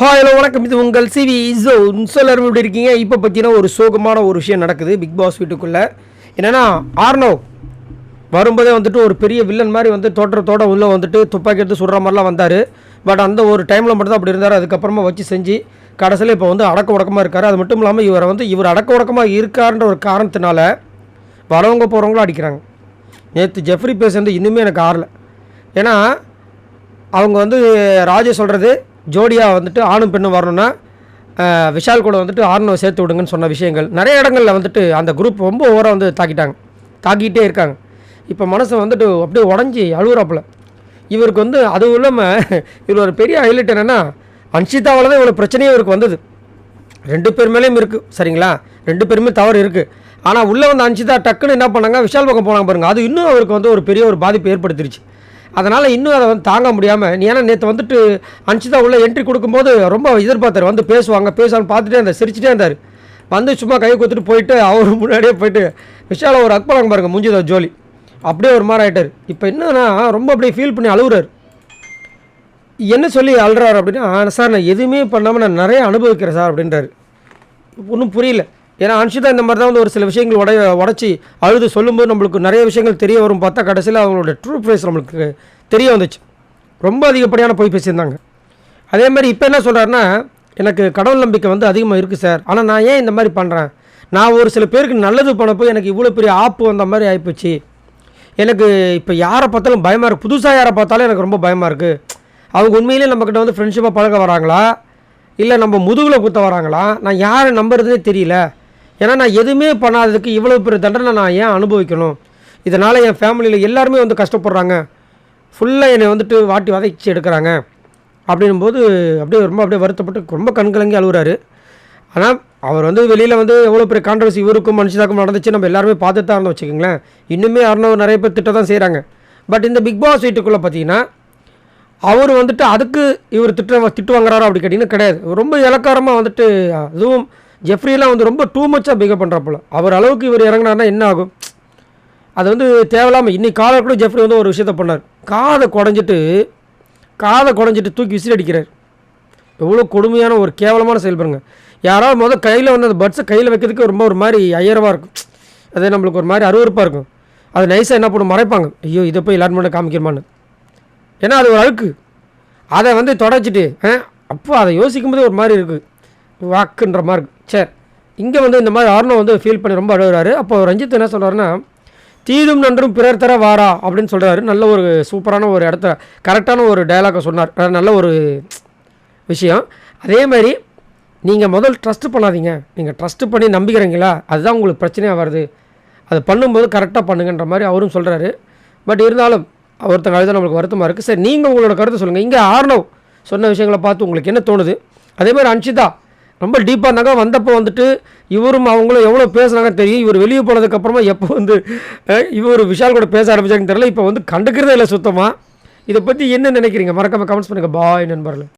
Hello வணக்கம், இது உங்கள் சிவி ஜோன். எல்லாரும் எப்படி இருக்கீங்க? இப்போ பார்த்தீங்கன்னா ஒரு சோகமான ஒரு விஷயம் நடக்குது பிக் பாஸ் வீட்டுக்குள்ளே. என்னென்னா, ஆர்னவ் வரும்போதே வந்துட்டு ஒரு பெரிய வில்லன் மாதிரி வந்து தோற்றத்தோடு உள்ளே வந்துட்டு துப்பாக்கி எடுத்து சுடுற மாதிரிலாம் வந்தார். பட் அந்த ஒரு டைமில் மட்டும்தான் அப்படி இருந்தார். அதுக்கப்புறமா வச்சு செஞ்சு கடைசியில் இப்போ வந்து அடக்க உடக்கமாக இருக்கார். அது மட்டும் இல்லாமல் இவர் அடக்க உடக்கமாக இருக்காருன்ற ஒரு காரணத்தினால வரவங்க போகிறவங்களும் அடிக்கிறாங்க. நேற்று ஜெஃப்ரி பேசுறது இன்னுமே எனக்கு ஆறலை. ஏன்னா அவங்க வந்து ராஜே சொல்கிறது ஜோடியாக வந்துட்டு ஆணும் பெண்ணும் வரணும்னா விஷால் கூட வந்துட்டு ஆர்னவை சேர்த்து விடுங்கன்னு சொன்ன விஷயங்கள் நிறைய இடங்களில் வந்துட்டு அந்த குரூப் ரொம்ப ஓவராக வந்து தாக்கிட்டே இருக்காங்க. இப்போ மனசை வந்துட்டு அப்படியே உடஞ்சி அழுகுறாப்புல. இவருக்கு வந்து அதுவும் இல்லாமல் இவர் ஒரு பெரிய ஹைலைட் என்னென்னா, அன்ஷிதாவால் தான் இவ்வளோ பிரச்சனையும் இவருக்கு வந்தது. 2 பேர் மேலேயும் இருக்குது, சரிங்களா? 2 பேருமே தவறு இருக்குது. ஆனால் உள்ளே வந்து அன்ஷிதா டக்குன்னு என்ன பண்ணாங்க, விஷால் பக்கம் போனாங்க பாருங்கள். அது இன்னும் அவருக்கு வந்து ஒரு பெரிய ஒரு பாதிப்பு ஏற்படுத்திருச்சு. அதனால் இன்னும் அதை வந்து தாங்க முடியாமல், ஏன்னா நேற்று வந்துட்டு அன்ஷிதா உள்ள என்ட்ரி கொடுக்கும்போது ரொம்ப எதிர்பார்த்தார். வந்து பேசுவாங்க பார்த்துட்டே இருந்தார், சிரிச்சிட்டே இருந்தார். வந்து சும்மா கை கொடுத்துட்டு போயிட்டு அவர் முன்னாடியே போயிட்டு விஷாலை ஒரு அக்பலாங்க பாருங்கள், முஞ்சிதா ஜோலி அப்படியே ஒரு மாதிரி ஆகிட்டார். இப்போ என்னன்னா ரொம்ப அப்படியே ஃபீல் பண்ணி அழுகுறாரு. என்ன சொல்லி அழுறாரு அப்படின்னா, சார் நான் எதுவுமே பண்ணாமல் நான் நிறைய அனுபவிக்கிறேன் சார் அப்படின்றாரு. ஒன்றும் புரியல. ஏன்னா அன்ஷிதா இந்த மாதிரி தான் வந்து ஒரு சில விஷயங்கள் உடச்சி அழுது சொல்லும்போது நம்மளுக்கு நிறைய விஷயங்கள் தெரிய வரும். பார்த்தா கடைசியில் அவங்களோட ட்ரூ ஃபேஸ் நம்மளுக்கு தெரிய வந்துச்சு. ரொம்ப அதிகப்படியான போய் பேசியிருந்தாங்க. அதே மாதிரி இப்போ என்ன சொல்கிறாருன்னா, எனக்கு கடவுள் நம்பிக்கை வந்து அதிகமாக இருக்குது சார். ஆனால் நான் ஏன் இந்த மாதிரி பண்ணுறேன், நான் ஒரு சில பேருக்கு நல்லது பண்ணப்போ எனக்கு இவ்வளோ பெரிய ஆப்பு வந்த மாதிரி ஆகிப்போச்சு. எனக்கு இப்போ யாரை பார்த்தாலும் பயமாக இருக்குது. புதுசாக யாரை பார்த்தாலும் எனக்கு ரொம்ப பயமாக இருக்குது. அவங்க உண்மையிலே நம்மக்கிட்ட வந்து ஃப்ரெண்ட்ஷிப்பாக பழக வராங்களா, இல்லை நம்ம முதுகில் குத்த வராங்களா, நான் யாரை நம்புறதுனே தெரியல. ஏன்னா நான் எதுவுமே பண்ணாததுக்கு இவ்வளோ பெரிய தண்டனை நான் ஏன் அனுபவிக்கணும்? இதனால் என் ஃபேமிலியில் எல்லாருமே வந்து கஷ்டப்படுறாங்க. ஃபுல்லாக என்னை வந்துட்டு வாட்டி வதைச்சி எடுக்கிறாங்க அப்படின்போது அப்படியே ரொம்ப அப்படியே வருத்தப்பட்டு ரொம்ப கண்கலங்கி அழுகுறாரு. ஆனால் அவர் வந்து வெளியில் வந்து எவ்வளோ பெரிய கான்ட்ரவர்சி இவருக்கும் மனுஷதாக்கும் நடந்துச்சு நம்ம எல்லாருமே பார்த்துட்டு தான் இருந்தோம் வச்சுக்கோங்களேன். இன்னுமே அருணவ் நிறைய பேர் திட்ட தான் செய்கிறாங்க. பட் இந்த பிக் பாஸ் வீட்டுக்குள்ளே பார்த்தீங்கன்னா அவர் வந்துட்டு அதுக்கு இவர் திட்டு வாங்குறாரோ அப்படி கேட்டிங்கன்னா கிடையாது. ரொம்ப இலக்காரமாக வந்துட்டு, அதுவும் ஜெஃப்ரியெலாம் வந்து ரொம்ப டூ மச்சாக பிகப் பண்ணுறப்போல. அவர் அளவுக்கு இவர் இறங்கினார்னா என்ன ஆகும்? அது வந்து தேவையில்லாமல் இன்னைக்கு காலை கூட ஜெஃப்ரி வந்து ஒரு விஷயத்த பண்ணார். காதை குடஞ்சிட்டு தூக்கி விசில் அடிக்கிறார். எவ்வளோ கொடுமையான ஒரு கேவலமான செயல்படுங்க. யாராவது கையில் வந்து அந்த பட்ஸை கையில் வைக்கிறதுக்கு ரொம்ப ஒரு மாதிரி ஐயரவாக இருக்கும். அதே நம்மளுக்கு ஒரு மாதிரி அருவருப்பாக இருக்கும். அது நைஸாக என்ன பண்ண மறைப்பாங்க, ஐயோ இதை போய் எல்லாரும் முன்னாடி காமிக்கிறமான்னு. ஏன்னா அது ஒரு அழுக்கு. அதை வந்து தொடச்சிட்டு அப்போ அதை யோசிக்கும் போது ஒரு மாதிரி இருக்குது, வாக்குன்ற மாதிரி இருக்குது. சரி, இங்கே வந்து இந்த மாதிரி ஆர்னோ வந்து ஃபீல் பண்ணி ரொம்ப அழுகுறாரு. அப்போ ரஞ்சித் என்ன சொல்கிறாருன்னா, தீதும் நன்றும் பிறர் தர வாரா அப்படின்னு சொல்கிறாரு. நல்ல ஒரு சூப்பரான ஒரு இடத்த கரெக்டான ஒரு டயலாகை சொன்னார். நல்ல ஒரு விஷயம். அதே மாதிரி நீங்கள் முதல் ட்ரஸ்ட்டு பண்ணாதீங்க. நீங்கள் ட்ரஸ்ட்டு பண்ணி நம்பிக்கிறீங்களா, அதுதான் உங்களுக்கு பிரச்சனையாக வருது. அது பண்ணும்போது கரெக்டாக பண்ணுங்கன்ற மாதிரி அவரும் சொல்கிறாரு. பட் இருந்தாலும் ஒருத்தங்க அதுதான் நம்மளுக்கு வருத்தமாக இருக்குது. சரி, நீங்கள் உங்களோட கருத்தை சொல்லுங்கள். இங்கே ஆர்னவ் சொன்ன விஷயங்களை பார்த்து உங்களுக்கு என்ன தோணுது? அதே மாதிரி அன்ஷிதா ரொம்ப டீப்பாக இருந்தாங்க. வந்தப்போ வந்துட்டு இவரும் அவங்களும் எவ்வளோ பேசுனாங்கன்னு தெரியும். இவர் வெளியே போனதுக்கப்புறமா எப்போ வந்து இவர் விஷால் கூட பேச ஆரம்பிச்சாங்கன்னு தெரியல. இப்போ வந்து கண்டுக்கிறதே இல்லை சுத்தமாக. இதை பற்றி என்ன நினைக்கிறீங்க? மறக்காமல் கமெண்ட்ஸ் பண்ணுங்கள். பாய் நண்பர்களே.